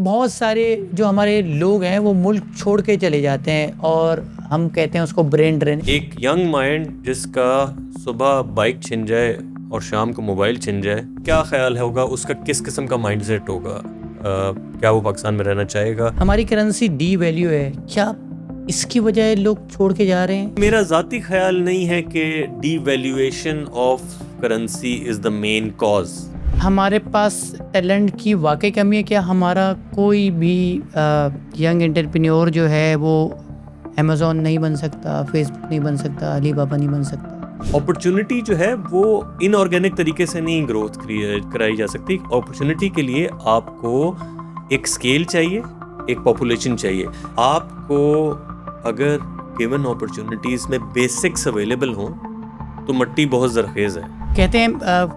بہت سارے جو ہمارے لوگ ہیں وہ ملک چھوڑ کے چلے جاتے ہیں اور ہم کہتے ہیں اس کو برین ڈرین. ایک ینگ مائنڈ جس کا صبح بائک چھن جائے اور شام کو موبائل چھن جائے, کیا خیال ہوگا اس کا, کس قسم کا مائنڈ سیٹ ہوگا, کیا وہ پاکستان میں رہنا چاہے گا؟ ہماری کرنسی ڈی ویلیو ہے, کیا اس کی وجہ لوگ چھوڑ کے جا رہے ہیں؟ میرا ذاتی خیال نہیں ہے کہ devaluation of currency is the main cause. ہمارے پاس ٹیلنٹ کی واقعی کمی ہے. کیا ہمارا کوئی بھی ینگ انٹرپرینیور جو ہے وہ امیزون نہیں بن سکتا, فیس بک نہیں بن سکتا, علی بابا نہیں بن سکتا؟ اپرچونٹی جو ہے وہ ان آرگینک طریقے سے نہیں گروتھ کرائی جا سکتی. اپرچونٹی کے لیے آپ کو ایک اسکیل چاہیے, ایک پاپولیشن چاہیے. آپ کو اگر گیون اپرچونٹیز میں بیسکس اویلیبل ہوں تو مٹی بہت زرخیز ہے. کہتے ہیں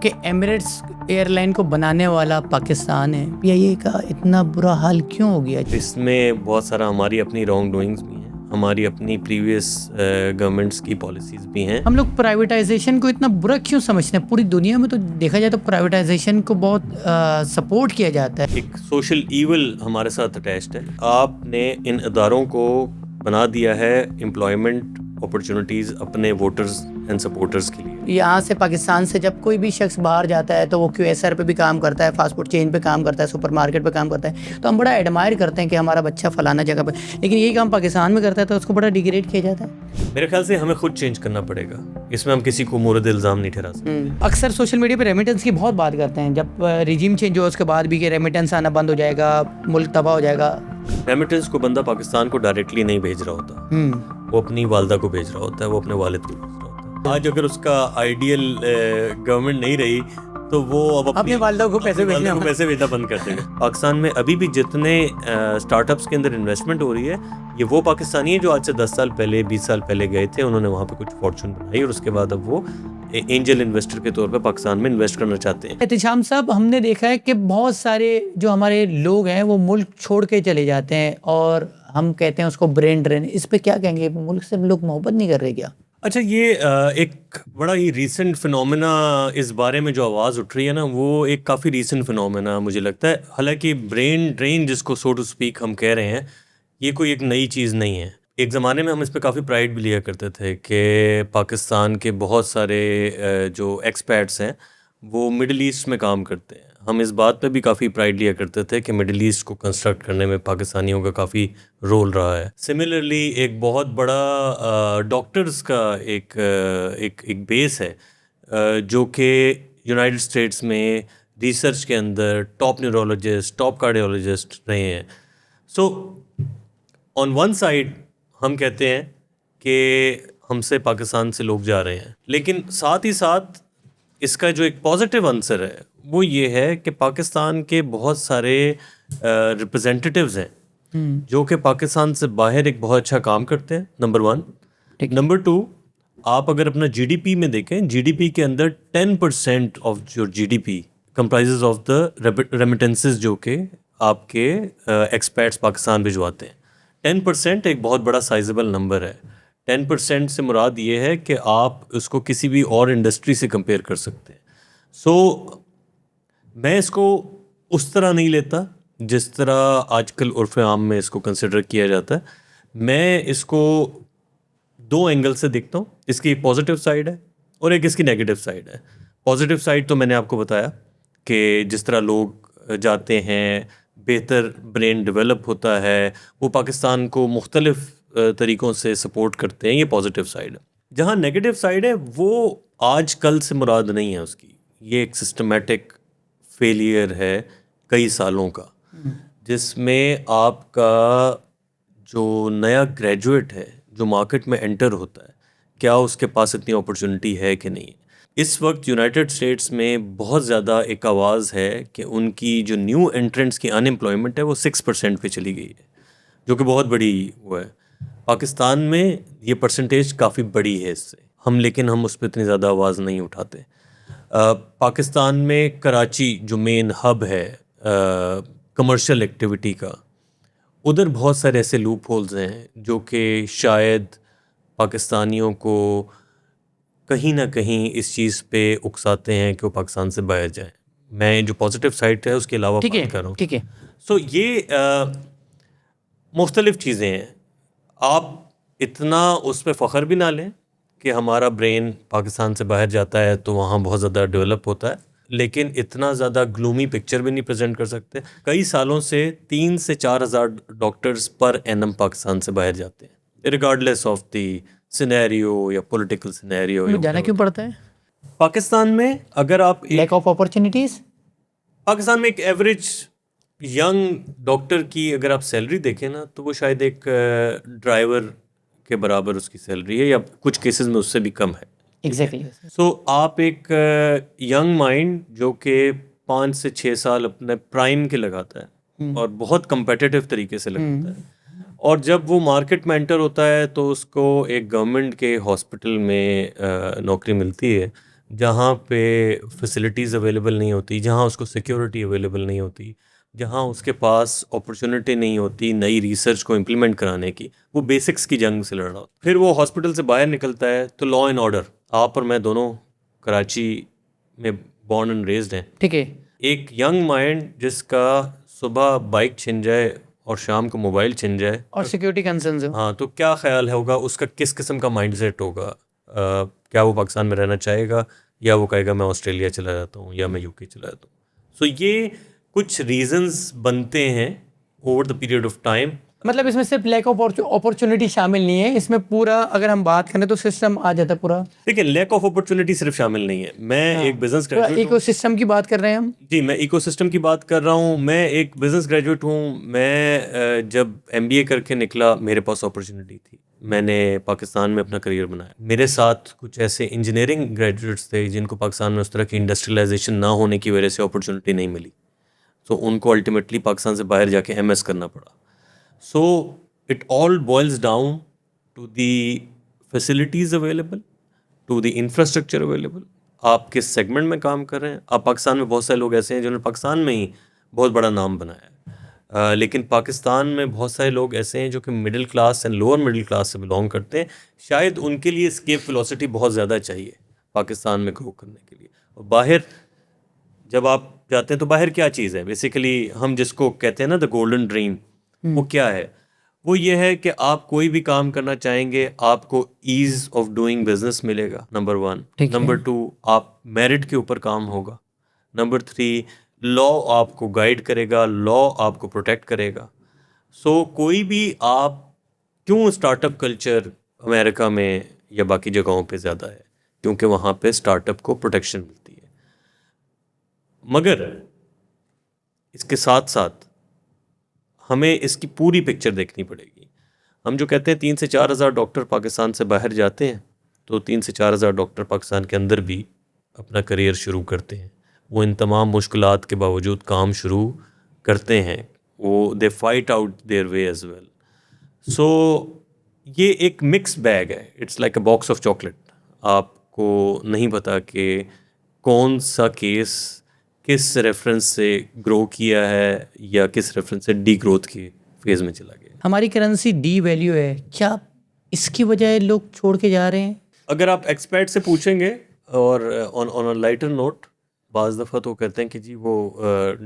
کہ ایمریٹس ایئر لائن کو بنانے والا پاکستان ہے. یہ کا اتنا برا حال کیوں ہو گیا؟ اس میں بہت سارا ہماری اپنی رانگ ڈوئنگز بھی ہیں, ہماری اپنی پریویس گورنمنٹس کی پالیسیز بھی ہیں. ہم لوگ پرائیویٹائزیشن کو اتنا برا کیوں سمجھتے ہیں؟ پوری دنیا میں تو دیکھا جائے تو پرائیویٹائزیشن کو بہت سپورٹ کیا جاتا ہے. ایک سوشل ایول ہمارے ساتھ اٹیچڈ ہے. آپ نے ان اداروں کو بنا دیا ہے امپلائمنٹ اپرچونٹیز اپنے ووٹرز اینڈ سپورٹرز کے لیے. یہاں سے پاکستان سے جب کوئی بھی شخص باہر جاتا ہے تو وہ کیو ایس آر پہ بھی کام کرتا ہے, فاسٹ فوڈ چین پہ کام کرتا ہے, سپر مارکیٹ پہ کام کرتا ہے, تو ہم بڑا ایڈمائر کرتے ہیں کہ ہمارا بچہ فلانا جگہ پہ, لیکن یہی کام پاکستان میں کرتا ہے تو اس کو بڑا ڈیگریڈ کیا جاتا ہے. میرے خیال سے ہمیں خود چینج کرنا پڑے گا, اس میں ہم کسی کو مورد الزام نہیں ٹھہرا سکتے. اکثر سوشل میڈیا پہ ریمیٹنس کی بہت بات کرتے ہیں, جب ریجیم چینج ہو اس کے بعد بھی کہ ریمیٹنس آنا بند ہو جائے گا, ملک تباہ ہو جائے گا. ریمیٹنس کو بندہ پاکستان کو ڈائریکٹلی نہیں بھیج رہا ہوتا, وہ اپنی والدہ کو بھیج رہا ہوتا ہے, وہ اپنے والد کو بھیج رہا ہوتا ہے. آج اگر اس کا آئیڈیل گورنمنٹ نہیں رہی تو وہ اب اپنی والدہ کو پیسے بھیجنا بند کر دے گا. پاکستان میں ابھی بھی جتنے اسٹارٹ اپس کے اندر انویسٹمنٹ ہو رہی ہے یہ وہ پاکستانی ہیں جو آج سے 10 سال پہلے 20 سال پہلے گئے تھے, انہوں نے وہاں پہ کچھ فارچون بنائی اور اس کے بعد اب وہ اینجل انویسٹر کے طور پہ پاکستان میں انویسٹ کرنا چاہتے ہیں. احتشام صاحب, ہم نے دیکھا ہے کہ بہت سارے جو ہمارے لوگ ہیں وہ ملک چھوڑ کے چلے جاتے ہیں اور ہم کہتے ہیں اس کو برین ڈرین. اس پہ کیا کہیں گے؟ ملک سے لوگ محبت نہیں کر رہے کیا؟ اچھا, یہ ایک بڑا ہی ریسنٹ فنومینا اس بارے میں جو آواز اٹھ رہی ہے نا, وہ ایک کافی ریسنٹ فنومینا مجھے لگتا ہے. حالانکہ برین ڈرین جس کو سو ٹو اسپیک ہم کہہ رہے ہیں, یہ کوئی ایک نئی چیز نہیں ہے. ایک زمانے میں ہم اس پہ کافی پرائڈ بھی لیا کرتے تھے کہ پاکستان کے بہت سارے جو ایکسپیٹس ہیں وہ مڈل ایسٹ میں کام کرتے ہیں. ہم اس بات پہ بھی کافی پرائڈ لیا کرتے تھے کہ مڈل ایسٹ کو کنسٹرکٹ کرنے میں پاکستانیوں کا کافی رول رہا ہے. سملرلی ایک بہت بڑا ڈاکٹرز کا ایک بیس ہے جو کہ یونائٹڈ اسٹیٹس میں ریسرچ کے اندر ٹاپ نیورولوجسٹ, ٹاپ کارڈیولوجسٹ رہے ہیں. سو آن ون سائڈ ہم کہتے ہیں کہ ہم سے پاکستان سے لوگ جا رہے ہیں, لیکن ساتھ ہی ساتھ اس کا جو ایک پازیٹیو آنسر ہے وہ یہ ہے کہ پاکستان کے بہت سارے ریپرزینٹیٹیوز ہیں جو کہ پاکستان سے باہر ایک بہت اچھا کام کرتے ہیں. نمبر 1. نمبر 2, آپ اگر اپنا جی ڈی پی میں دیکھیں, جی ڈی پی کے اندر 10% آف جو G D P comprises of the remittances جو کہ آپ کے ایکسپیٹس پاکستان بھجواتے ہیں. 10% ایک بہت بڑا سائزبل نمبر ہے. 10% سے مراد یہ ہے کہ آپ اس کو کسی بھی اور انڈسٹری سے کمپیئر کر سکتے ہیں. سو میں اس کو اس طرح نہیں لیتا جس طرح آج کل عرف عام میں اس کو کنسیڈر کیا جاتا ہے. میں اس کو 2 اینگل سے دیکھتا ہوں. اس کی ایک پازیٹیو سائڈ ہے اور ایک اس کی نیگیٹو سائڈ ہے. پازیٹیو سائڈ تو میں نے آپ کو بتایا کہ جس طرح لوگ جاتے ہیں, بہتر برین ڈیولپ ہوتا ہے, وہ پاکستان کو مختلف طریقوں سے سپورٹ کرتے ہیں, یہ پازیٹیو سائڈ ہے. جہاں نیگیٹو سائڈ ہے وہ آج کل سے مراد نہیں ہے اس کی, یہ ایک سسٹمیٹک فیلئر ہے کئی سالوں کا, جس میں آپ کا جو نیا گریجویٹ ہے جو مارکیٹ میں انٹر ہوتا ہے, کیا اس کے پاس اتنی اپرچونٹی ہے کہ نہیں. اس وقت یونائٹڈ اسٹیٹس میں بہت زیادہ ایک آواز ہے کہ ان کی جو نیو انٹرنٹس کی ان امپلائمنٹ ہے وہ 6% پہ چلی گئی ہے, جو کہ بہت بڑی وہ ہے. پاکستان میں یہ پرسنٹیج کافی بڑی ہے اس سے, لیکن ہم اس پہ اتنی زیادہ آواز نہیں اٹھاتے. پاکستان میں کراچی جو مین ہب ہے کمرشل ایکٹیویٹی کا, ادھر بہت سارے ایسے لوپ ہولز ہیں جو کہ شاید پاکستانیوں کو کہیں نہ کہیں اس چیز پہ اکساتے ہیں کہ وہ پاکستان سے باہر جائیں. میں جو پازیٹیو سائڈ ہے اس کے علاوہ بات کر رہا ہوں. ٹھیک ہے. سو یہ مختلف چیزیں ہیں. آپ اتنا اس پہ فخر بھی نہ لیں کہ ہمارا برین پاکستان سے باہر جاتا ہے تو وہاں بہت زیادہ ڈیولپ ہوتا ہے, لیکن اتنا زیادہ گلومی پکچر بھی نہیں پریزنٹ کر سکتے. کئی سالوں سے 3 سے 4 ہزار ڈاکٹرز پر اینم پاکستان سے باہر جاتے ہیں, ریگارڈلیس آف دی سینیریو یا پولیٹیکل سینیریو. جانا کیوں پڑتا ہے پاکستان میں اگر آپ لیک آف اپرچونیٹیز؟ پاکستان میں ایک ایوریج ینگ ڈاکٹر کی اگر آپ سیلری دیکھیں نا تو وہ شاید ایک ڈرائیور کے برابر اس کی سیلری ہے, یا کچھ کیسز میں اس سے بھی کم ہے. ایگزیکٹلی. سو آپ ایک ینگ مائنڈ جو کہ 5 سے 6 سال اپنے پرائم کے لگاتا ہے اور بہت کمپیٹیٹیو طریقے سے لگاتا ہے, اور جب وہ مارکیٹ میں انٹر ہوتا ہے تو اس کو ایک گورنمنٹ کے ہاسپٹل میں نوکری ملتی ہے جہاں پہ فیسلٹیز اویلیبل نہیں ہوتی, جہاں اس کو سیکیورٹی اویلیبل نہیں ہوتی, جہاں اس کے پاس اپرچونٹی نہیں ہوتی نئی ریسرچ کو امپلیمنٹ کرانے کی, وہ بیسکس کی جنگ سے لڑ رہا ہوتا. پھر وہ ہاسپٹل سے باہر نکلتا ہے تو لا اینڈ آرڈر, آپ اور میں دونوں کراچی میں بورن اینڈ ریزڈ ہیں. ٹھیک ہے. ایک ینگ مائنڈ جس کا صبح بائک چھن جائے اور شام کو موبائل چھن جائے اور سیکیورٹی کنسرنز ہو, ہاں, تو کیا خیال ہوگا اس کا, کس قسم کا مائنڈ سیٹ ہوگا؟ کیا وہ پاکستان میں رہنا چاہے گا, یا وہ کہے گا میں آسٹریلیا چلا جاتا ہوں یا میں UK چلا جاتا ہوں؟ سو یہ کچھ ریزنز بنتے ہیں over the period of time. مطلب اس میں صرف لیک آف اپرچونیٹی شامل نہیں ہے, اس میں پورا اگر ہم بات کریں تو سسٹم آ جاتا ہے پورا. دیکھیں, لیک آف اپرچونیٹی صرف شامل نہیں ہے. میں ایک بزنس گریجویٹ ہوں. ایکو سسٹم کی بات کر رہے ہیں ہم. جی, میں ایکو سسٹم کی بات کر رہا ہوں. میں ایک بزنس گریجویٹ ہوں. میں جب MBA کر کے نکلا میرے پاس اپرچونیٹی تھی, میں نے پاکستان میں اپنا کریئر بنایا. میرے ساتھ کچھ ایسے انجینئرنگ گریجویٹس تھے جن کو پاکستان میں اس طرح کی انڈسٹریلائزیشن نہ ہونے کی وجہ سے اپرچونیٹی نہیں ملی, تو ان کو الٹیمیٹلی پاکستان سے باہر جا کے MS کرنا پڑا. سو it all boils down to the facilities available, to the infrastructure available. آپ کس سیگمنٹ میں کام کر رہے ہیں. آپ پاکستان میں بہت سارے لوگ ایسے ہیں جنہوں نے پاکستان میں ہی بہت بڑا نام بنایا ہے, لیکن پاکستان میں بہت سارے لوگ ایسے ہیں جو کہ middle class and lower middle class سے بلانگ کرتے ہیں. شاید ان کے لیے اسکیپ ویلوسٹی بہت زیادہ چاہیے پاکستان میں گرو کرنے کے لیے. اور باہر جب آپ جاتے ہیں تو باہر کیا چیز ہے بیسیکلی, ہم جس کو کہتے ہیں نا دا گولڈن ڈریم, وہ کیا ہے؟ وہ یہ ہے کہ آپ کوئی بھی کام کرنا چاہیں گے آپ کو ایز آف ڈوئنگ بزنس ملے گا, نمبر 1. نمبر 2, آپ میرٹ کے اوپر کام ہوگا. نمبر 3, لا آپ کو گائیڈ کرے گا, لا آپ کو پروٹیکٹ کرے گا. سو کوئی بھی آپ, کیوں اسٹارٹ اپ کلچر امریکہ میں یا باقی جگہوں پہ زیادہ ہے؟ کیونکہ وہاں پہ اسٹارٹ اپ کو پروٹیکشن ملتی ہے. مگر اس کے ساتھ ساتھ ہمیں اس کی پوری پکچر دیکھنی پڑے گی. ہم جو کہتے ہیں 3 سے 4 ہزار ڈاکٹر پاکستان سے باہر جاتے ہیں, تو 3 سے 4 ہزار ڈاکٹر پاکستان کے اندر بھی اپنا کریئر شروع کرتے ہیں. وہ ان تمام مشکلات کے باوجود کام شروع کرتے ہیں. وہ they fight out their way as well. So یہ ایک مکس بیگ ہے, it's like a box of chocolate. آپ کو نہیں پتا کہ کون سا کیس کس ریفرنس سے گرو کیا ہے یا کس ریفرنس سے ڈی گروتھ کی فیز میں چلا گیا. ہماری کرنسی ڈی ویلیو ہے, کیا اس کی وجہ لوگ چھوڑ کے جا رہے ہیں؟ اگر آپ ایکسپرٹ سے پوچھیں گے, اور آن اے لائٹر نوٹ, بعض دفعہ تو کہتے ہیں کہ جی وہ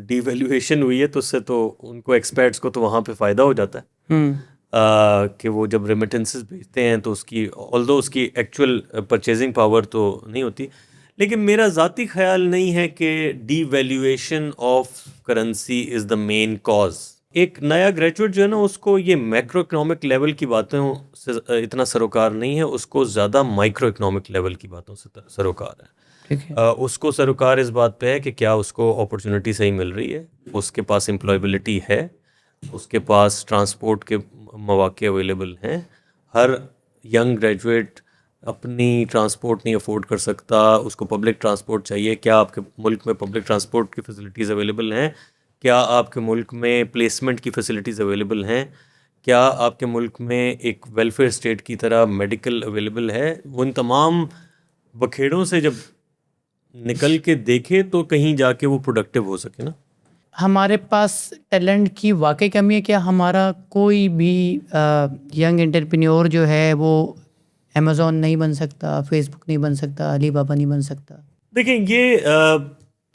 ڈی ویلیویشن ہوئی ہے تو اس سے تو ان کو ایکسپرٹس کو تو وہاں پہ فائدہ ہو جاتا ہے کہ وہ جب ریمیٹنسز بھیجتے ہیں تو اس کی آلدو اس کی ایکچوئل پرچیزنگ پاور تو نہیں ہوتی. لیکن میرا ذاتی خیال نہیں ہے کہ devaluation of currency is the main cause. ایک نیا گریجویٹ جو ہے نا, اس کو یہ میکرو اکنامک لیول کی باتوں سے اتنا سروکار نہیں ہے, اس کو زیادہ مائکرو اکنامک لیول کی باتوں سے سروکار ہے. اس کو سروکار اس بات پہ ہے کہ کیا اس کو اپرچونٹی صحیح مل رہی ہے, اس کے پاس امپلائبلٹی ہے, اس کے پاس ٹرانسپورٹ کے مواقع اویلیبل ہیں. ہر ینگ گریجویٹ اپنی ٹرانسپورٹ نہیں افورڈ کر سکتا, اس کو پبلک ٹرانسپورٹ چاہیے. کیا آپ کے ملک میں پبلک ٹرانسپورٹ کی فیسلٹیز اویلیبل ہیں؟ کیا آپ کے ملک میں پلیسمنٹ کی فیسلٹیز اویلیبل ہیں؟ کیا آپ کے ملک میں ایک ویلفیئر اسٹیٹ کی طرح میڈیکل اویلیبل ہے؟ وہ ان تمام بکھیڑوں سے جب نکل کے دیکھے تو کہیں جا کے وہ پروڈکٹیو ہو سکے نا. ہمارے پاس ٹیلنٹ کی واقعی کمی ہے کیا؟ ہمارا کوئی بھی ینگ انٹرپرینیور جو ہے وہ امیزون نہیں بن سکتا, فیس بک نہیں بن سکتا, علی بابا نہیں بن سکتا؟ دیکھیں, یہ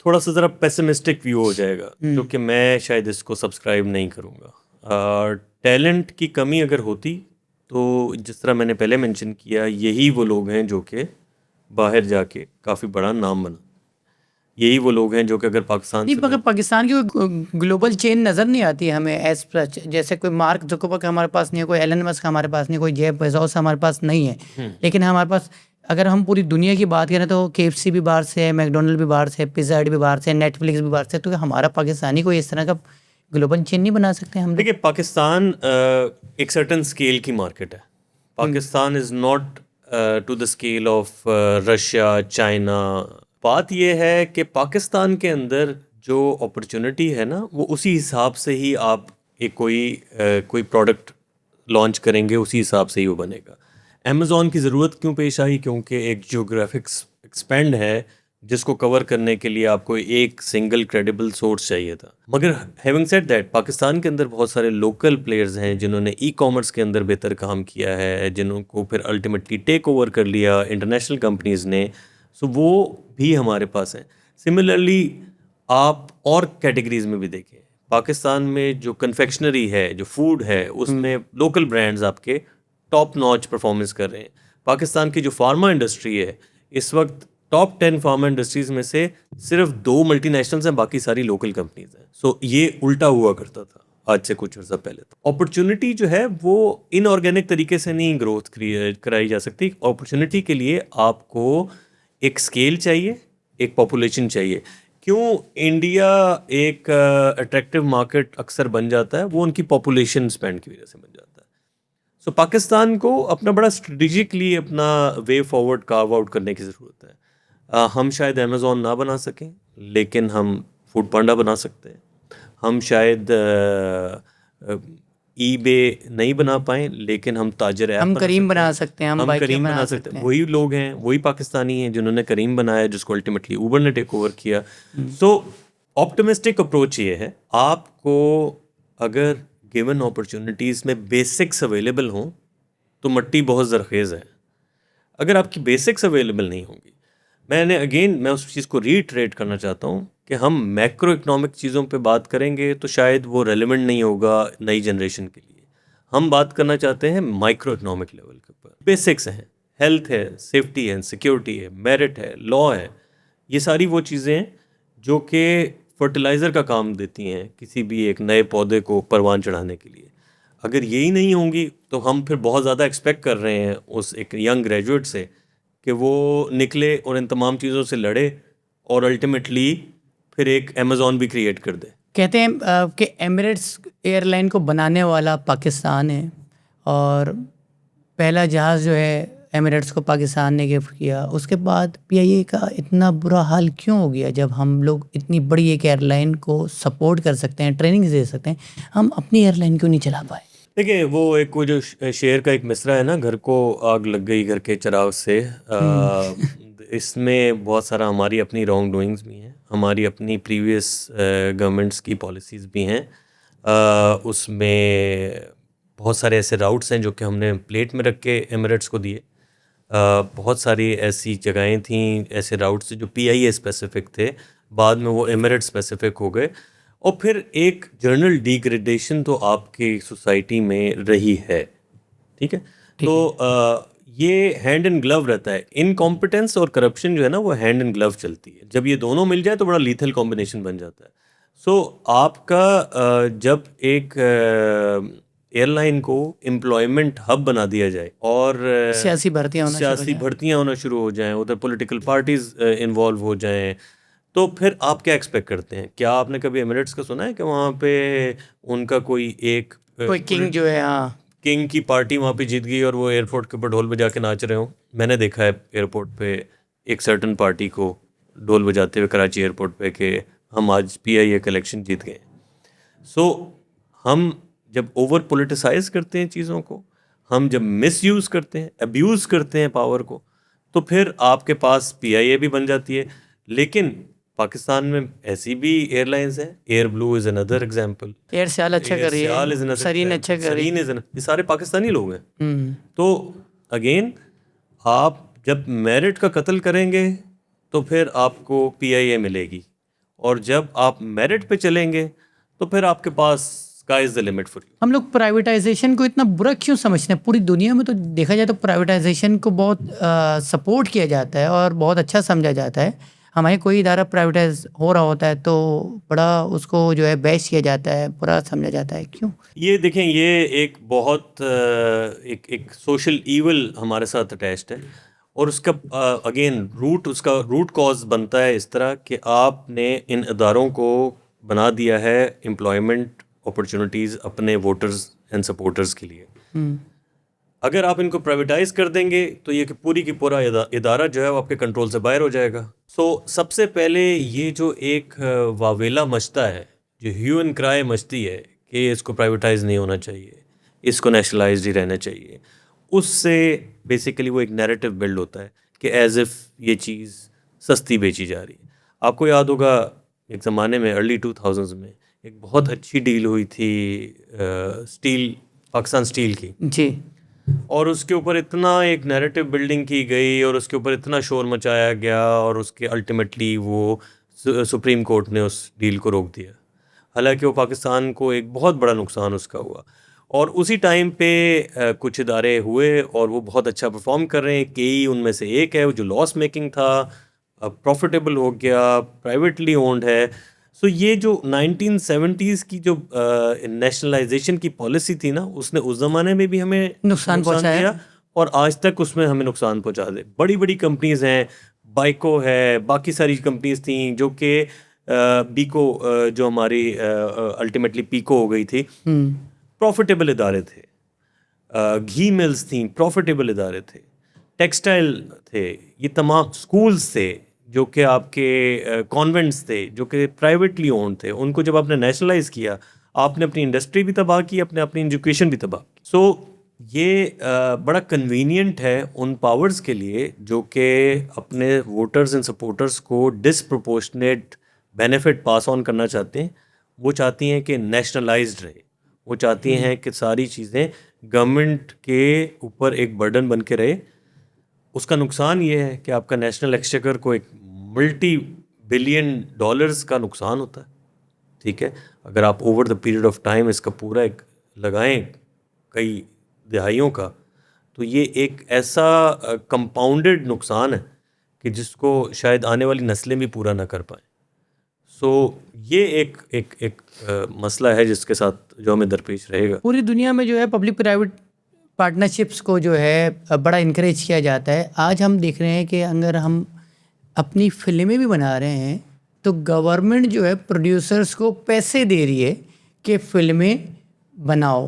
تھوڑا سا ذرا پیسمسٹک ویو ہو جائے گا، کیونکہ میں شاید اس کو سبسکرائب نہیں کروں گا. ٹیلنٹ کی کمی اگر ہوتی تو جس طرح میں نے پہلے مینشن کیا، یہی وہ لوگ ہیں جو کہ باہر جا کے کافی بڑا نام بنا. یہی وہ لوگ ہیں جو کہ اگر پاکستان نہیں، مگر پاکستان کی کوئی گلوبل چین نظر نہیں آتی ہے ہمیں ایز سچ. جیسے کوئی مارک زکربرگ ہمارے پاس نہیں ہے، کوئی ایلن مسک ہمارے پاس نہیں، کوئی جیف بیزوس ہمارے پاس نہیں ہے. لیکن ہمارے پاس اگر ہم پوری دنیا کی بات کریں تو KFC بھی باہر سے ہے، میکڈونلڈ بھی باہر سے ہے، پیزا ہٹ بھی باہر سے ہے، نیٹ فلکس بھی باہر سے ہے. تو ہمارا پاکستانی کوئی اس طرح کا گلوبل چین نہیں بنا سکتے ہم. دیکھیے، پاکستان ایک سرٹن اسکیل کی مارکیٹ ہے. Pakistan is not to the scale of Russia, China. بات یہ ہے کہ پاکستان کے اندر جو اپرچونٹی ہے نا، وہ اسی حساب سے ہی آپ ایک کوئی پروڈکٹ لانچ کریں گے، اسی حساب سے ہی وہ بنے گا. امیزون کی ضرورت کیوں پیش آئی؟ کیونکہ ایک جیوگرافکس ایکسپینڈ ہے جس کو کور کرنے کے لیے آپ کو ایک سنگل کریڈیبل سورس چاہیے تھا. مگر ہیونگ سیڈ دیٹ، پاکستان کے اندر بہت سارے لوکل پلیئرز ہیں جنہوں نے ای کامرس کے اندر بہتر کام کیا ہے، جنہوں کو پھر الٹیمیٹلی ٹیک اوور کر لیا انٹرنیشنل کمپنیز نے. سو وہ بھی ہمارے پاس ہیں. سملرلی آپ اور کیٹیگریز میں بھی دیکھیں، پاکستان میں جو کنفیکشنری ہے، جو فوڈ ہے، اس میں لوکل برانڈز آپ کے ٹاپ ناچ پرفارمنس کر رہے ہیں. پاکستان کی جو فارما انڈسٹری ہے، اس وقت ٹاپ 10 فارما انڈسٹریز میں سے صرف 2 ملٹی نیشنلز ہیں، باقی ساری لوکل کمپنیز ہیں. سو یہ الٹا ہوا کرتا تھا آج سے کچھ عرصہ پہلے. اپرچونٹی جو ہے وہ ان آرگینک طریقے سے نہیں گروتھ کرائی جا سکتی. اپرچونٹی کے لیے آپ کو ایک اسکیل چاہیے، ایک پاپولیشن چاہیے. کیوں انڈیا ایک اٹریکٹیو مارکیٹ اکثر بن جاتا ہے؟ وہ ان کی پاپولیشن اسپینڈ کی وجہ سے بن جاتا ہے. سو پاکستان کو اپنا بڑا اسٹریٹجکلی اپنا وے فارورڈ کارو آؤٹ کرنے کی ضرورت ہے. ہم شاید امیزون نہ بنا سکیں، لیکن ہم فوڈ پانڈا بنا سکتے ہیں. ہم شاید ای بے نہیں بنا پائیں، لیکن ہم تاجر ایپ ہم کریم بنا سکتے ہیں، ہم کریم بنا سکتے ہیں. وہی لوگ ہیں، وہی پاکستانی ہیں جنہوں نے کریم بنایا، جس کو الٹیمیٹلی اوبر نے ٹیک اوور کیا. سو آپٹمسٹک اپروچ یہ ہے، آپ کو اگر گیون اپرچونیٹیز میں بیسکس اویلیبل ہوں تو مٹی بہت زرخیز ہے. اگر آپ کی بیسکس اویلیبل نہیں ہوں گی، میں اس چیز کو ریٹریٹ کرنا چاہتا ہوں کہ ہم میکرو اکنامک چیزوں پہ بات کریں گے تو شاید وہ ریلیونٹ نہیں ہوگا نئی جنریشن کے لیے. ہم بات کرنا چاہتے ہیں مائکرو اکنامک لیول کے اوپر. بیسکس ہیں، ہیلتھ ہے، سیفٹی ہے، سیکیورٹی ہے، میرٹ ہے، لا ہے. یہ ساری وہ چیزیں ہیں جو کہ فرٹیلائزر کا کام دیتی ہیں کسی بھی ایک نئے پودے کو پروان چڑھانے کے لیے. اگر یہی نہیں ہوں گی تو ہم پھر بہت زیادہ ایکسپیکٹ کر رہے ہیں اس ایک ینگ گریجویٹ سے کہ وہ نکلے اور ان تمام چیزوں سے لڑے اور الٹیمیٹلی پھر ایک امیزون بھی کریٹ کر دے. کہتے ہیں کہ ایمریٹس ایئر لائن کو بنانے والا پاکستان ہے، اور پہلا جہاز جو ہے ایمریٹس کو پاکستان نے گفٹ کیا. اس کے بعد PIA کا اتنا برا حال کیوں ہو گیا؟ جب ہم لوگ اتنی بڑی ایک ایئر لائن کو سپورٹ کر سکتے ہیں، ٹریننگ دے سکتے ہیں، ہم اپنی ایئر لائن کیوں نہیں چلا پائے؟ دیکھیں، وہ ایک جو شعر کا ایک مصرع ہے نا، گھر کو آگ لگ گئی گھر کے چراغ سے. اس میں بہت سارا ہماری اپنی رانگ ڈوئنگز بھی ہیں، ہماری اپنی پریویس گورنمنٹس کی پالیسیز بھی ہیں. اس میں بہت سارے ایسے راؤٹس ہیں جو کہ ہم نے پلیٹ میں رکھ کے ایمریٹس کو دیے. بہت ساری ایسی جگہیں تھیں، ایسے راؤٹس جو PIA اسپیسیفک تھے، بعد میں وہ ایمریٹ اسپیسیفک ہو گئے. اور پھر ایک جنرل ڈیگریڈیشن تو آپ کی سوسائٹی میں رہی ہے. ٹھیک ہے، تو یہ ہینڈ اینڈ گلو رہتا ہے. انکمپیٹنس اور کرپشن جو ہے نا، وہ ہینڈ اینڈ گلو چلتی ہے. جب یہ دونوں مل جائے تو بڑا لیتھل کمبینیشن بن جاتا ہے. سو آپ کا جب ایک ایئر لائن کو امپلائمنٹ ہب بنا دیا جائے اور سیاسی بھرتیاں ہونا شروع ہو جائیں، ادھر پولیٹیکل پارٹیز انوالو ہو جائیں، تو پھر آپ کیا ایکسپیکٹ کرتے ہیں؟ کیا آپ نے کبھی ایمریٹس کا سنا ہے کہ وہاں پہ ان کا کوئی کنگ جو ہے، ہاں، کنگ کی پارٹی وہاں پہ جیت گئی اور وہ ایئرپورٹ کے اوپر ڈھول بجا کے ناچ رہے ہوں؟ میں نے دیکھا ہے ایئرپورٹ پہ ایک سرٹن پارٹی کو ڈھول بجاتے ہوئے کراچی ایئرپورٹ پہ کہ ہم آج PIA کا الیکشن جیت گئے. سو ہم جب اوور پولیٹیسائز کرتے ہیں چیزوں کو، ہم جب مس یوز کرتے ہیں، ابیوز کرتے ہیں پاور کو، تو پھر آپ کے پاس PIA بھی بن جاتی ہے. لیکن پاکستان میں ایسی بھی ایئر لائنز ہیں. ایئر بلو از اندر ایگزامپل. ایئر سیال اچھا کر رہی ہے، سرین اچھا کر رہی ہے. یہ سارے پاکستانی لوگ ہیں. تو اگین آپ جب میرٹ کا قتل کریں گے تو پھر آپ کو PIA ملے گی، اور جب آپ میرٹ پہ چلیں گے تو پھر آپ کے پاس sky is the limit for you. ہم لوگ پرائیویٹائزیشن کو اتنا برا کیوں سمجھتے ہیں؟ پوری دنیا میں تو دیکھا جائے تو پرائیویٹائزیشن کو بہت سپورٹ کیا جاتا ہے اور بہت اچھا سمجھا جاتا ہے. ہمارے کوئی ادارہ پرائیویٹائز ہو رہا ہوتا ہے تو بڑا اس کو جو ہے بیش کیا جاتا ہے, برا سمجھا جاتا ہے. کیوں؟ یہ دیکھیں, یہ ایک بہت ایک سوشل ایول ہمارے ساتھ اٹیچڈ ہے, اور اس کا اگین اس کا روٹ کاز بنتا ہے اس طرح کہ آپ نے ان اداروں کو بنا دیا ہے امپلائمنٹ اپرچونیٹیز اپنے ووٹرز اینڈ سپورٹرز کے لیے. اگر آپ ان کو پرائیویٹائز کر دیں گے تو یہ کہ پوری کی پورا ادارہ جو ہے وہ آپ کے کنٹرول سے باہر ہو جائے گا. سب سے پہلے یہ جو ایک واویلا مچتا ہے, جو ہیو اینڈ کرائے مچتی ہے کہ اس کو پرائیویٹائز نہیں ہونا چاہیے, اس کو نیشنلائزڈ ہی رہنا چاہیے, اس سے بیسیکلی وہ ایک نیریٹو بلڈ ہوتا ہے کہ ایز اف یہ چیز سستی بیچی جا رہی ہے. آپ کو یاد ہوگا ایک زمانے میں ارلی 2000s میں ایک بہت اچھی ڈیل ہوئی تھی اسٹیل, پاکستان اسٹیل کی, جی, اور اس کے اوپر اتنا ایک نیریٹو بلڈنگ کی گئی اور اس کے اوپر اتنا شور مچایا گیا, اور اس کے الٹیمیٹلی وہ سپریم کورٹ نے اس ڈیل کو روک دیا. حالانکہ وہ پاکستان کو ایک بہت بڑا نقصان اس کا ہوا, اور اسی ٹائم پہ کچھ ادارے ہوئے اور وہ بہت اچھا پرفارم کر رہے ہیں. کئی ان میں سے ایک ہے جو لاس میکنگ تھا, پروفیٹیبل ہو گیا, پرائیویٹلی اونڈ ہے. یہ جو 1970s کی جو نیشنلائزیشن کی پالیسی تھی نا, اس نے اس زمانے میں بھی ہمیں نقصان پہنچایا اور آج تک اس میں ہمیں نقصان پہنچا دے. بڑی بڑی کمپنیز ہیں, بائیکو ہے, باقی ساری کمپنیز تھیں جو کہ بیکو جو ہماری الٹیمیٹلی پیکو ہو گئی تھی, پروفیٹیبل ادارے تھے. گھی ملز تھیں, پروفیٹیبل ادارے تھے. ٹیکسٹائل تھے, یہ تمام اسکولز تھے جو کہ آپ کے کانوینٹس تھے جو کہ پرائیویٹلی اونڈ تھے. ان کو جب آپ نے نیشنلائز کیا, آپ نے اپنی انڈسٹری بھی تباہ کی, اپنی ایجوکیشن بھی تباہ کی. یہ بڑا کنوینئنٹ ہے ان پاورز کے لیے جو کہ اپنے ووٹرز اینڈ سپورٹرز کو ڈسپروپورشنیٹ بینیفٹ پاس آن کرنا چاہتے ہیں. وہ چاہتی ہیں کہ نیشنلائزڈ رہے, وہ چاہتی ہیں کہ ساری چیزیں گورنمنٹ کے اوپر ایک برڈن بن کے رہے. اس کا نقصان یہ ہے کہ آپ کا نیشنل ایکسچیکر کو ایک ملٹی بلین ڈالرز کا نقصان ہوتا ہے. ٹھیک ہے, اگر آپ over the period of time اس کا پورا ایک لگائیں کئی دہائیوں کا, تو یہ ایک ایسا کمپاؤنڈڈ نقصان ہے کہ جس کو شاید آنے والی نسلیں بھی پورا نہ کر پائیں. یہ ایک مسئلہ ہے جس کے ساتھ جو ہمیں درپیش رہے گا. پوری دنیا میں جو ہے پبلک پرائیویٹ پارٹنرشپس کو جو ہے بڑا انکریج کیا جاتا ہے. آج ہم دیکھ رہے ہیں کہ اگر ہم اپنی فلمیں بھی بنا رہے ہیں تو گورنمنٹ جو ہے پروڈیوسرس کو پیسے دے رہی ہے کہ فلمیں بناؤ.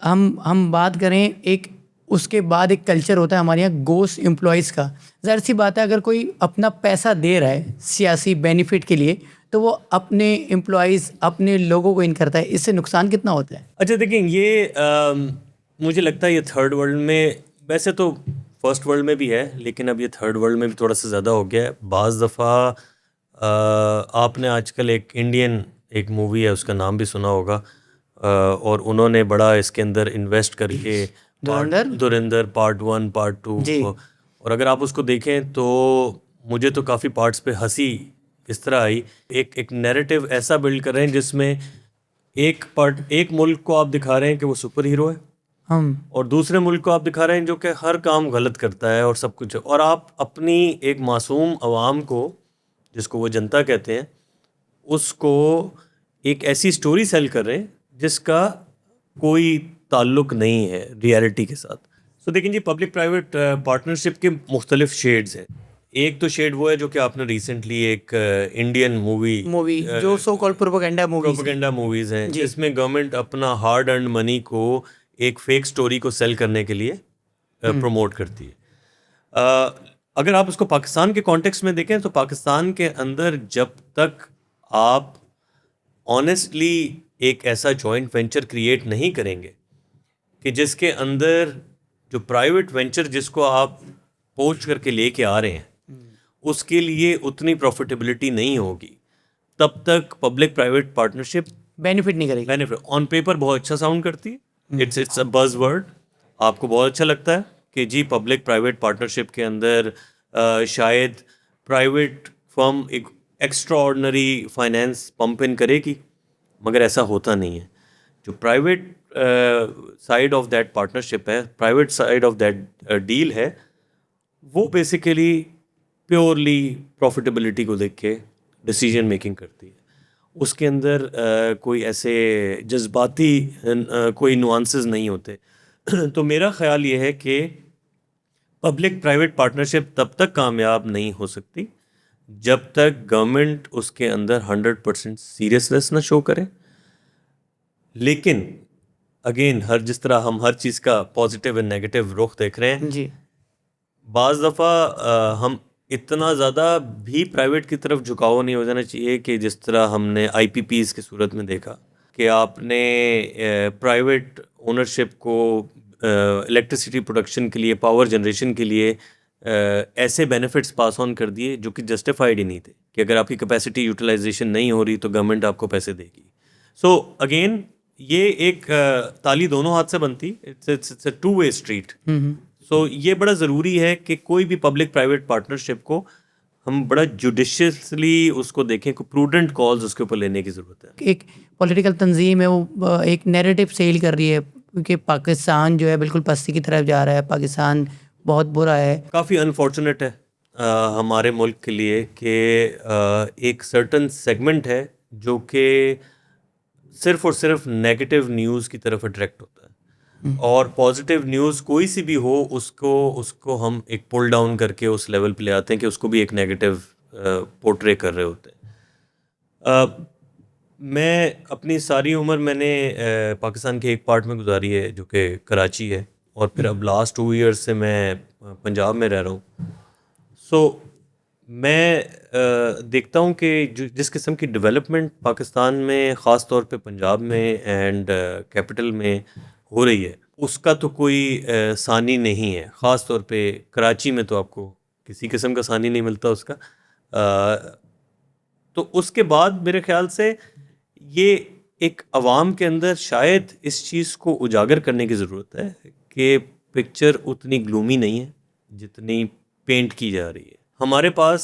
ہم بات کریں ایک اس کے بعد ایک کلچر ہوتا ہے ہمارے یہاں گوسٹ امپلائیز کا. ظاہر سی بات ہے, اگر کوئی اپنا پیسہ دے رہا ہے سیاسی بینیفٹ کے لیے تو وہ اپنے امپلائیز اپنے لوگوں کو ان کرتا ہے. اس سے نقصان کتنا ہوتا ہے؟ اچھا دیکھیں, یہ مجھے لگتا ہے یہ تھرڈ ورلڈ میں, ویسے تو فرسٹ ورلڈ میں بھی ہے لیکن اب یہ تھرڈ ورلڈ میں بھی تھوڑا سا زیادہ ہو گیا ہے. بعض دفعہ آپ نے آج کل ایک انڈین ایک مووی ہے, اس کا نام بھی سنا ہوگا, اور انہوں نے بڑا اس کے اندر انویسٹ کر کے دھرندر پارٹ 1 پارٹ 2, اور اگر آپ اس کو دیکھیں تو مجھے تو کافی پارٹس پہ ہنسی اس طرح آئی. ایک نیریٹو ایسا بلڈ کر رہے ہیں جس میں ایک ملک کو آپ دکھا رہے ہیں کہ وہ سپر ہیرو ہے, اور دوسرے ملک کو آپ دکھا رہے ہیں جو کہ ہر کام غلط کرتا ہے اور سب کچھ, اور آپ اپنی ایک معصوم عوام کو جس کو وہ جنتا کہتے ہیں اس کو ایک ایسی سٹوری سیل کر رہے ہیں جس کا کوئی تعلق نہیں ہے ریئلٹی کے ساتھ. دیکھیں جی, پبلک پرائیویٹ پارٹنرشپ کے مختلف شیڈز ہیں. ایک تو شیڈ وہ ہے جو کہ آپ نے ریسنٹلی ایک انڈین مووی جو سو کالڈ پروپیگنڈا موویز ہیں جس میں گورنمنٹ اپنا ہارڈ ارنڈ منی کو ایک فیک سٹوری کو سیل کرنے کے لیے پروموٹ کرتی ہے. اگر آپ اس کو پاکستان کے کانٹیکسٹ میں دیکھیں تو پاکستان کے اندر جب تک آپ آنیسٹلی ایک ایسا جوائنٹ وینچر کریٹ نہیں کریں گے کہ جس کے اندر جو پرائیویٹ وینچر جس کو آپ پوچھ کر کے لے کے آ رہے ہیں اس کے لیے اتنی پروفیٹیبلٹی نہیں ہوگی, تب تک پبلک پرائیویٹ پارٹنرشپ بینیفٹ نہیں کرے گی. آن پیپر بہت اچھا ساؤنڈ کرتی ہے, اٹس اے بز ورڈ, آپ کو بہت اچھا لگتا ہے کہ جی پبلک پرائیویٹ پارٹنرشپ کے اندر شاید پرائیویٹ فرم ایک extra ordinary finance pump in کرے گی, مگر ایسا ہوتا نہیں ہے. جو private side of that partnership ہے, private side of that deal ہے, وہ بیسیکلی پیورلی پروفیٹیبلٹی کو دیکھ کے ڈیسیجن میکنگ کرتی ہے. اس کے اندر کوئی ایسے جذباتی کوئی نوانسز نہیں ہوتے. تو میرا خیال یہ ہے کہ پبلک پرائیویٹ پارٹنرشپ تب تک کامیاب نہیں ہو سکتی جب تک گورنمنٹ اس کے اندر 100% سیریسنس نہ شو کرے. لیکن اگین جس طرح ہم ہر چیز کا پازیٹیو اینڈ نیگیٹو رخ دیکھ رہے ہیں, جی بعض دفعہ ہم اتنا زیادہ بھی پرائیویٹ کی طرف جھکاؤ نہیں ہو جانا چاہیے کہ جس طرح ہم نے آئی پی پیز کی صورت میں دیکھا کہ آپ نے پرائیویٹ اونرشپ کو الیکٹریسٹی پروڈکشن کے لیے, پاور جنریشن کے لیے ایسے بینیفٹس پاس آن کر دیے جو کہ جسٹیفائڈ ہی نہیں تھے, کہ اگر آپ کی کیپیسٹی یوٹیلائزیشن نہیں ہو رہی تو گورنمنٹ آپ کو پیسے دے گی. سو اگین یہ ایک تالی دونوں ہاتھ سے بنتی, it's a two way street. So یہ بڑا ضروری ہے کہ کوئی بھی پبلک پرائیویٹ پارٹنرشپ کو ہم بڑا جوڈیشیسلی اس کو دیکھیں, کو پروڈنٹ کالز اس کے اوپر لینے کی ضرورت ہے. ایک پولیٹیکل تنظیم ہے وہ ایک نیریٹو سیل کر رہی ہے کیونکہ پاکستان جو ہے بالکل پستی کی طرف جا رہا ہے, پاکستان بہت برا ہے. کافی انفارچونیٹ ہے ہمارے ملک کے لیے کہ ایک سرٹن سیگمنٹ ہے جو کہ صرف اور صرف نیگیٹو نیوز کی طرف اٹریکٹ ہوتا ہے, اور پازیٹیو نیوز کوئی سی بھی ہو اس کو ہم ایک پل ڈاؤن کر کے اس لیول پہ لے آتے ہیں کہ اس کو بھی ایک نیگیٹو پورٹرے کر رہے ہوتے ہیں. میں اپنی ساری عمر میں نے پاکستان کے ایک پارٹ میں گزاری ہے جو کہ کراچی ہے, اور پھر اب لاسٹ 2 ایئرس سے میں پنجاب میں رہ رہا ہوں. سو میں دیکھتا ہوں کہ جس قسم کی ڈیولپمنٹ پاکستان میں, خاص طور پہ پنجاب میں اینڈ کیپٹل میں ہو رہی ہے, اس کا تو کوئی ثانی نہیں ہے. خاص طور پہ کراچی میں تو آپ کو کسی قسم کا ثانی نہیں ملتا اس کا. تو اس کے بعد میرے خیال سے یہ ایک عوام کے اندر شاید اس چیز کو اجاگر کرنے کی ضرورت ہے کہ پکچر اتنی گلومی نہیں ہے جتنی پینٹ کی جا رہی ہے. ہمارے پاس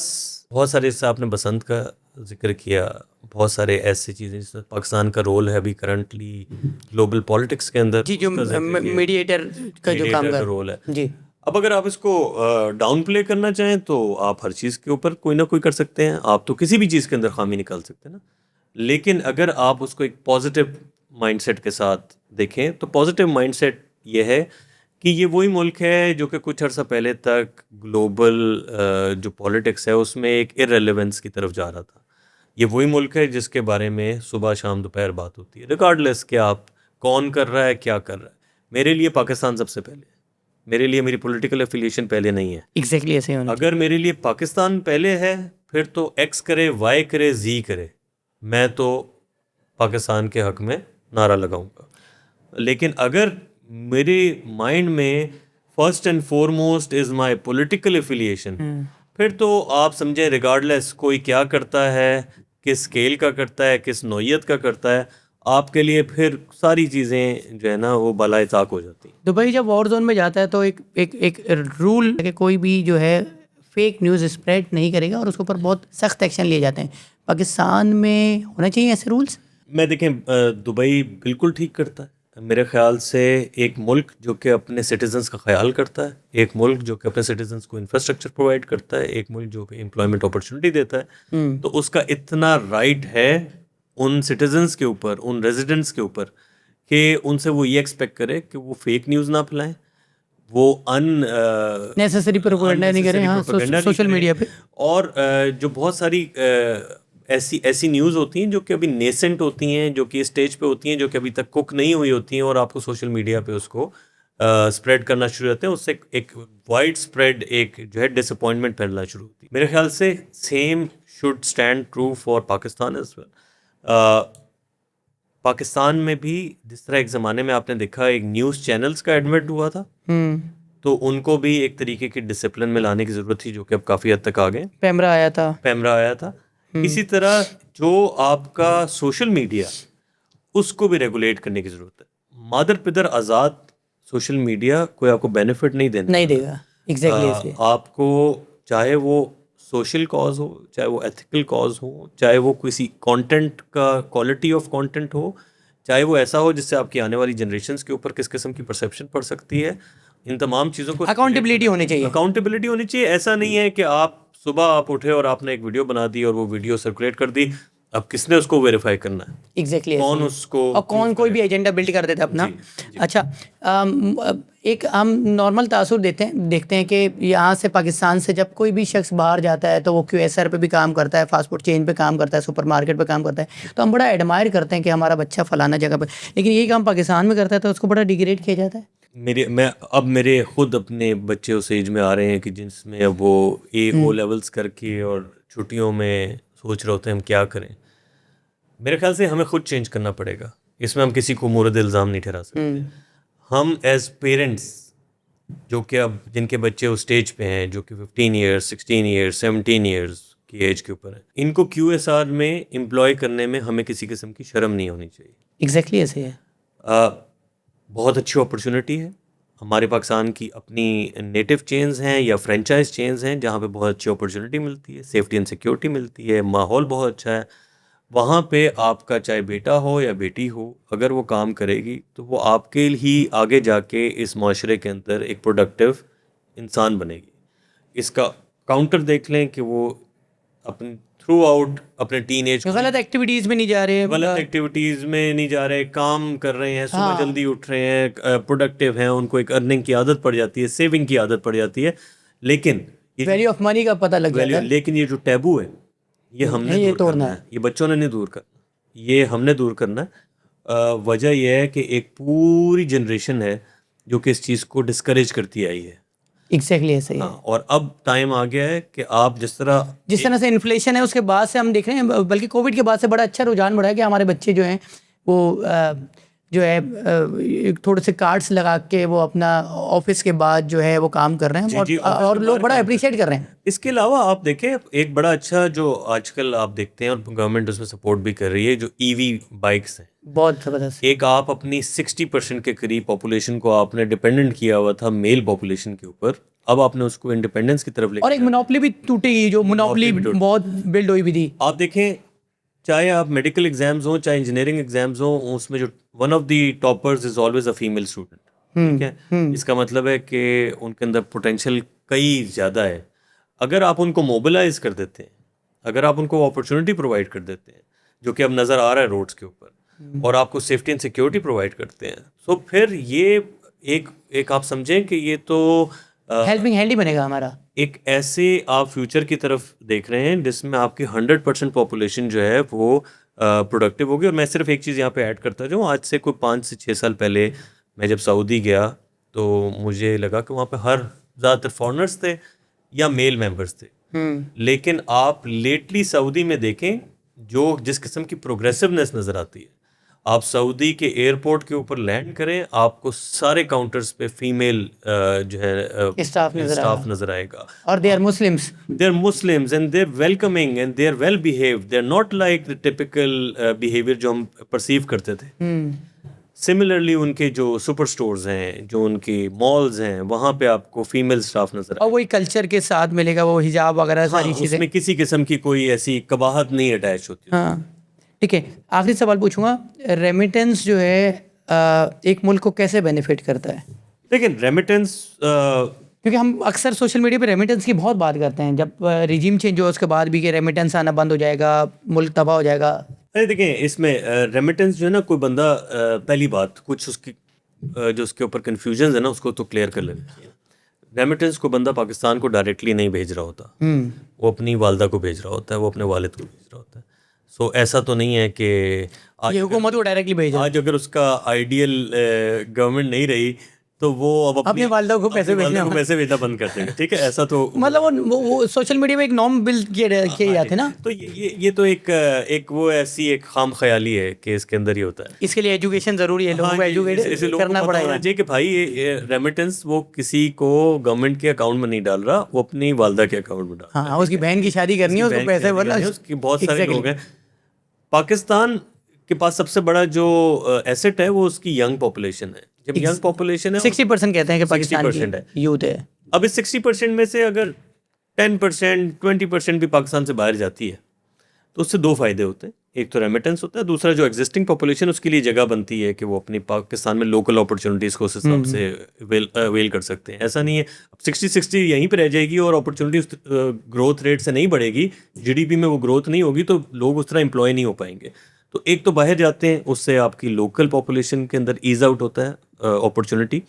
بہت سارے, جیسے آپ نے بسنت کا ذکر کیا, بہت سارے ایسی چیزیں جس میں پاکستان کا رول ہے ابھی کرنٹلی گلوبل پالیٹکس کے اندر, جی جو میڈیٹر کا جو کام کا رول ہے. جی اب اگر آپ اس کو ڈاؤن پلے کرنا چاہیں تو آپ ہر چیز کے اوپر کوئی نہ کوئی کر سکتے ہیں, آپ تو کسی بھی چیز کے اندر خامی نکال سکتے ہیں نا. لیکن اگر آپ اس کو ایک پازیٹیو مائنڈ سیٹ کے ساتھ دیکھیں تو پازیٹیو مائنڈ سیٹ یہ ہے کہ یہ وہی ملک ہے جو کہ کچھ عرصہ پہلے تک گلوبل جو پولیٹکس ہے اس میں ایک ارریلیونس کی طرف جا رہا تھا. یہ وہی ملک ہے جس کے بارے میں صبح شام دوپہر بات ہوتی ہے, ریگارڈلیس کہ آپ کون کر رہا ہے کیا کر رہا ہے. میرے لیے پاکستان سب سے پہلے ہے, میرے لیے میری پولیٹیکل ایفیلیشن پہلے نہیں ہے. ایگزیکٹلی ایسے ہونا. اگر میرے لیے پاکستان پہلے ہے پھر تو ایکس کرے, وائی کرے, زی کرے, میں تو پاکستان کے حق میں نعرہ لگاؤں گا. لیکن اگر میرے مائنڈ میں first and foremost is my political affiliation, پھر تو آپ سمجھیں ریگارڈلیس کوئی کیا کرتا ہے, کس اسکیل کا کرتا ہے, کس نوعیت کا کرتا ہے, آپ کے لیے پھر ساری چیزیں جو ہے نا وہ بالائے طاق ہو جاتی ہیں. دبئی جب وار زون میں جاتا ہے تو ایک رول ہے کہ کوئی بھی جو ہے فیک نیوز اسپریڈ نہیں کرے گا اور اس کے اوپر بہت سخت ایکشن لیے جاتے ہیں. پاکستان میں ہونا چاہیے ایسے رولس. میں دیکھیں دبئی بالکل ٹھیک کرتا ہے میرے خیال سے. ایک ملک جو کہ اپنے سٹیزنس کا خیال کرتا ہے, ایک ملک جو کہ اپنے سٹیزنس کو انفراسٹرکچر پرووائڈ کرتا ہے, ایک ملک جو کہ امپلائمنٹ اپرچونٹی دیتا ہے, تو اس کا اتنا رائٹ ہے ان سٹیزنس کے اوپر, ان ریزیڈنٹس کے اوپر, کہ ان سے وہ یہ ایکسپیکٹ کرے کہ وہ فیک نیوز نہ پھیلائیں, وہ نیسیسری پروپیگنڈا نہیں کریں ہاں سوشل میڈیا پہ. اور جو بہت ساری ایسی نیوز ہوتی ہیں جو کہ ابھی نیسنٹ ہوتی ہیں, جو کہ اسٹیج پہ ہوتی ہیں, جو کہ ابھی تک کوک نہیں ہوئی ہوتی ہیں, اور آپ کو سوشل میڈیا پہ اس کو اسپریڈ کرنا شروع ہوتے ہیں, اس سے ایک وائڈ اسپریڈ ایک جو ہے ڈس اپوائنٹمنٹ پھیلنا شروع ہوتی ہے. میرے خیال سے same should stand true for Pakistan as well. Pakistan میں بھی جس طرح ایک زمانے میں آپ نے دیکھا ایک نیوز چینلز کا ایڈمٹ ہوا تھا, تو ان کو بھی ایک طریقے کی ڈسپلن میں لانے کی ضرورت تھی, جو کہ اب کافی حد تک آ گئے. پیمرا آیا تھا. اسی طرح جو آپ کا سوشل میڈیا اس کو بھی ریگولیٹ کرنے کی ضرورت ہے. مادر پدر آزاد سوشل میڈیا کوئی آپ کو بینیفٹ نہیں دے گا. ایگزیکٹلی. آپ کو چاہے وہ سوشل کاز ہو, چاہے وہ ایتھیکل کاز ہو, چاہے وہ کسی کانٹینٹ کا کوالٹی آف کانٹینٹ ہو, چاہے وہ ایسا ہو جس سے آپ کی آنے والی جنریشنس کے اوپر کس قسم کی پرسیپشن پڑ سکتی ہے, ان تمام چیزوں کو اکاؤنٹیبلٹی ہونی چاہیے. اکاؤنٹیبلٹی ہونی چاہیے. ایسا نہیں ہے کہ آپ صبح آپ اٹھے اور آپ نے ایک ویڈیو بنا دی اور وہ ویڈیو سرکولیٹ کر دی, اب کس نے اس کو ویریفائی کرنا ہے, ایگزیکٹلی, کون اس کو, اور کون کوئی بھی ایجنڈا بلڈ کر دیتا اپنا. اچھا, ایک ہم نارمل تاثر دیکھتے ہیں کہ یہاں سے پاکستان سے جب کوئی بھی شخص باہر جاتا ہے تو وہ کیو ایس آر پہ بھی کام کرتا ہے, فاسٹ فوڈ چین پہ کام کرتا ہے, سپر مارکیٹ پہ کام کرتا ہے, تو ہم بڑا ایڈمائر کرتے ہیں کہ ہمارا بچہ فلانا جگہ پہ, لیکن یہی کام پاکستان میں کرتا ہے تو اس کو بڑا ڈیگریڈ کیا جاتا ہے. میرے خود اپنے بچے اس ایج میں آ رہے ہیں کہ جس میں اب وہ او لیولس کر کے اور چھٹیوں میں سوچ رہے ہوتے ہیں ہم کیا کریں. میرے خیال سے ہمیں خود چینج کرنا پڑے گا, اس میں ہم کسی کو مورد الزام نہیں ٹھہرا سکتے. ہم ایز پیرنٹس جو کہ اب جن کے بچے اس اسٹیج پہ ہیں جو کہ 15 ایئرس 16 ایئرس 17 ایئرس کی ایج کے اوپر ہیں, ان کو کیو ایس آر میں امپلائی کرنے میں ہمیں کسی قسم کی شرم نہیں ہونی چاہیے. ایگزیکٹلی ایسے ہے. بہت اچھی اپرچونیٹی ہے. ہمارے پاکستان کی اپنی نیٹو چینز ہیں یا فرینچائز چینز ہیں جہاں پہ بہت اچھی اپرچونیٹی ملتی ہے, سیفٹی اینڈ سیکیورٹی ملتی ہے, ماحول بہت اچھا ہے. وہاں پہ آپ کا چاہے بیٹا ہو یا بیٹی ہو, اگر وہ کام کرے گی تو وہ آپ کے ہی آگے جا کے اس معاشرے کے اندر ایک پروڈکٹیو انسان بنے گی. اس کا کاؤنٹر دیکھ لیں کہ وہ اپنے تھرو آؤٹ اپنے ٹین ایج غلط ایکٹیویٹیز میں نہیں جا رہے, غلط ایکٹیویٹیز میں نہیں جا رہے, کام کر رہے ہیں, صبح جلدی اٹھ رہے ہیں, پروڈکٹیو ہیں, ان کو ایک ارننگ کی عادت پڑ جاتی ہے, سیونگ کی عادت پڑ جاتی ہے, لیکن ویلیو آف منی کا پتہ لگ جاتا ہے. لیکن یہ جو ٹیبو ہے یہ ہم نے دور کرنا ہے, یہ بچوں نے نہیں دور کرنا, یہ ہم نے دور کرنا ہے. وجہ یہ ہے کہ ایک پوری جنریشن ہے جو کہ اس چیز کو ڈسکریج کرتی آئی ہے. ایگزیکٹلی ایسے ہی ہے. اور اب ٹائم آ گیا ہے کہ آپ جس طرح سے انفلیشن ہے اس کے بعد سے ہم دیکھ رہے ہیں, بلکہ کووڈ کے بعد سے بڑا اچھا رجحان بڑھا ہے کہ ہمارے بچے جو ہیں وہ جو ہے تھوڑے سے کارڈس لگا کے وہ اپنا آفس کے بعد جو ہے وہ کام کر رہے ہیں, اور لوگ بڑا اپریشیٹ کر رہے ہیں. اس کے علاوہ آپ دیکھیں ایک بڑا اچھا جو آج کل آپ دیکھتے ہیں اور گورنمنٹ اس میں سپورٹ بھی کر رہی ہے, جو ای وی بائکس ہیں, بہت زبردست. ایک آپ اپنی 60% کے قریب پاپولیشن کو آپ نے ڈپینڈنٹ کیا ہوا تھا میل پاپولیشن کے اوپر, اب آپ نے اس کو انڈیپینڈنس کی طرف لے اور ایک منوپلی بھی ٹوٹے گی, جو منوپلی بہت بلڈ ہوئی بھی تھی. آپ دیکھیں چاہے آپ میڈیکل ایگزامز ہوں چاہے انجینئرنگ ایگزامز ہوں, اس میں جو one of the toppers is always a female student. ٹھیک ہے, اس کا مطلب ہے کہ ان کے اندر پوٹینشیل کئی زیادہ ہے. اگر آپ ان کو موبلائز کر دیتے ہیں, اگر آپ ان کو اپرچونیٹی پرووائڈ کر دیتے ہیں, جو کہ اب نظر آ رہا ہے روڈس کے اوپر, اور آپ کو سیفٹی اینڈ سیکیورٹی پرووائڈ کرتے ہیں, سو پھر یہ ایک آپ سمجھیں کہ یہ تو ہیلپنگ ہینڈ ہی بنے گا ہمارا. ایک ایسے آپ فیوچر کی طرف دیکھ رہے ہیں جس میں آپ کی 100% پاپولیشن جو ہے وہ پروڈکٹیو ہوگی. اور میں صرف ایک چیز یہاں پہ ایڈ کرتا جاؤں, آج سے کوئی 5 سے 6 سال پہلے میں جب سعودی گیا تو مجھے لگا کہ وہاں پہ زیادہ تر فارنرس تھے یا میل ممبرس تھے, لیکن آپ لیٹلی سعودی میں دیکھیں جس قسم کی پروگریسونیس نظر آتی ہے, آپ سعودی کے ایئرپورٹ کے اوپر لینڈ کریں, آپ کو سارے کاؤنٹرز پہ فیمیل جو ہے اسٹاف نظر آئے گا, اور they are Muslims and they're welcoming and they're well behaved, they're not like the typical behavior جو ہم پرسیو کرتے تھے. سملرلی ان کے جو سپر سٹورز ہیں, جو ان کی مالز ہیں, وہاں پہ آپ کو فیمیل اسٹاف نظر آئے, اور وہی کلچر کے ساتھ ملے گا, وہ حجاب وغیرہ ساری چیزیں, اس میں کسی قسم کی کوئی ایسی قباحت نہیں اٹیچ ہوتی. ہاں ٹھیک ہے. آخری سوال پوچھوں گا, ریمیٹنس جو ہے ایک ملک کو کیسے بینیفٹ کرتا ہے؟ لیکن ریمیٹنس کیونکہ ہم اکثر سوشل میڈیا پہ ریمیٹنس کی بہت بات کرتے ہیں, جب ریجیم چینج ہو اس کے بعد بھی کہ ریمیٹنس آنا بند ہو جائے گا, ملک تباہ ہو جائے گا. دیکھیں اس میں ریمیٹنس جو ہے نا, کوئی بندہ پہلی بات کچھ اس کی جو اس کے اوپر کنفیوژنز ہے نا اس کو تو کلیئر کر لینا چاہیے. ریمیٹنس کو بندہ پاکستان کو ڈائریکٹلی نہیں بھیج رہا ہوتا, وہ اپنی والدہ کو بھیج رہا ہوتا ہے, وہ اپنے والد کو بھیج رہا ہوتا ہے. سو ایسا تو نہیں ہے کہ یہ حکومت کو ڈائریکٹلی بھیجا. آج اگر اس کا آئیڈیل گورنمنٹ نہیں رہی تو وہ اب اپنے والدہ کو پیسے بھیجنا بند کر دے گا. ٹھیک ہے, ایسا تو مطلب وہ سوشل میڈیا میں ایک نارم بلڈ کیے جاتے ہیں نا, تو یہ تو ایک وہ ایسی ایک خام خیالی ہے کہ اس کے اندر ہی ہوتا ہے. اس کے لیے ایجوکیشن ضروری ہے, لوگوں کو ایجوکیٹ کرنا پڑے گا کہ بھائی ریمیٹنس وہ کسی کو گورنمنٹ کے اکاؤنٹ میں نہیں ڈال رہا, وہ اپنی والدہ کے اکاؤنٹ میں ڈال رہا. ہاں, اس کی بہن کی شادی کرنی ہے, اس کو پیسے بھرنا, اس کی بہت سارے لوگ ہیں. پاکستان کے پاس سب سے بڑا جو ایسٹ ہے وہ اس کی ینگ پاپولیشن ہے. جب ینگ پاپولیشن ہے 60% کہتے ہیں کہ پاکستان کی یوتھ ہے. اب اس 60% میں سے اگر 10% 20% بھی پاکستان سے باہر جاتی ہے تو اس سے دو فائدے ہوتے ہیں. ایک تو ریمیٹنس ہوتا ہے, دوسرا جو ایگزسٹنگ پاپولیشن اس کے لیے جگہ بنتی ہے کہ وہ اپنی پاکستان میں لوکل اپرچونیٹیز کو اس حساب سے اویل کر سکتے ہیں. ایسا نہیں ہے اب 60-60 یہیں پہ رہ جائے گی اور اپرچونیٹیز گروتھ ریٹ سے نہیں بڑھے گی, جی ڈی پی میں وہ گروتھ نہیں ہوگی تو لوگ اس طرح امپلائی نہیں ہو پائیں گے. تو ایک تو باہر جاتے ہیں, اس سے آپ کی لوکل پاپولیشن کے اندر ایز آؤٹ ہوتا ہے اپرچونیٹی.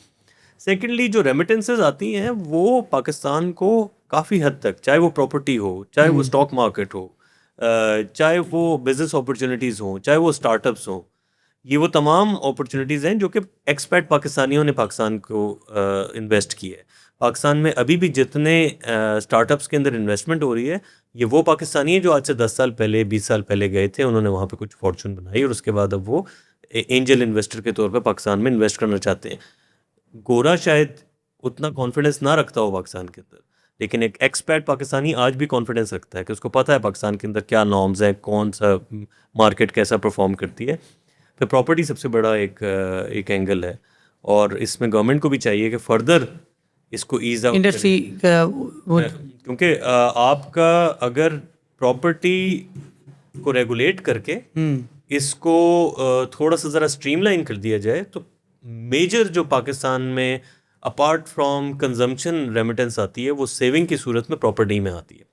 سیکنڈلی جو ریمیٹنسز آتی ہیں وہ پاکستان کو کافی حد تک, چاہے وہ پراپرٹی ہو, چاہے وہ اسٹاک مارکیٹ ہو, چاہے وہ بزنس اپرچونیٹیز ہوں, چاہے وہ اسٹارٹ اپس ہوں, یہ وہ تمام اپرچونیٹیز ہیں جو کہ ایکسپیٹ پاکستانیوں نے پاکستان کو انویسٹ کی ہے. پاکستان میں ابھی بھی جتنے اسٹارٹ اپس کے اندر انویسٹمنٹ ہو رہی ہے یہ وہ پاکستانی ہیں جو آج سے 10 سال پہلے 20 سال پہلے گئے تھے, انہوں نے وہاں پہ کچھ فارچون بنائی اور اس کے بعد اب وہ اینجل انویسٹر کے طور پہ پاکستان میں انویسٹ کرنا چاہتے ہیں. گورا شاید اتنا کانفیڈنس نہ رکھتا ہو پاکستان کے اندر, لیکن ایک ایکسپیٹ پاکستانی آج بھی کانفیڈنس رکھتا ہے کہ اس کو پتہ ہے پاکستان کے اندر کیا نارمز ہیں, کون سا مارکیٹ کیسا پرفارم کرتی ہے. پھر پراپرٹی سب سے بڑا ایک اینگل ہے, اور اس میں گورنمنٹ کو بھی چاہیے کہ فردر اس کو ایز آؤٹ انڈسٹری کیونکہ آپ کا اگر پراپرٹی کو ریگولیٹ کر کے اس کو تھوڑا سا ذرا اسٹریم لائن کر دیا جائے تو میجر جو پاکستان میں اپارٹ فرام کنزمپشن ریمیٹنس آتی ہے وہ سیونگ کی صورت میں پراپرٹی میں آتی ہے.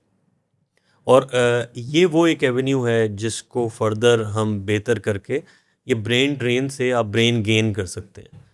اور یہ وہ ایک ایونیو ہے جس کو فردر ہم بہتر کر کے یہ برین ڈرین سے آپ برین گین کر سکتے ہیں.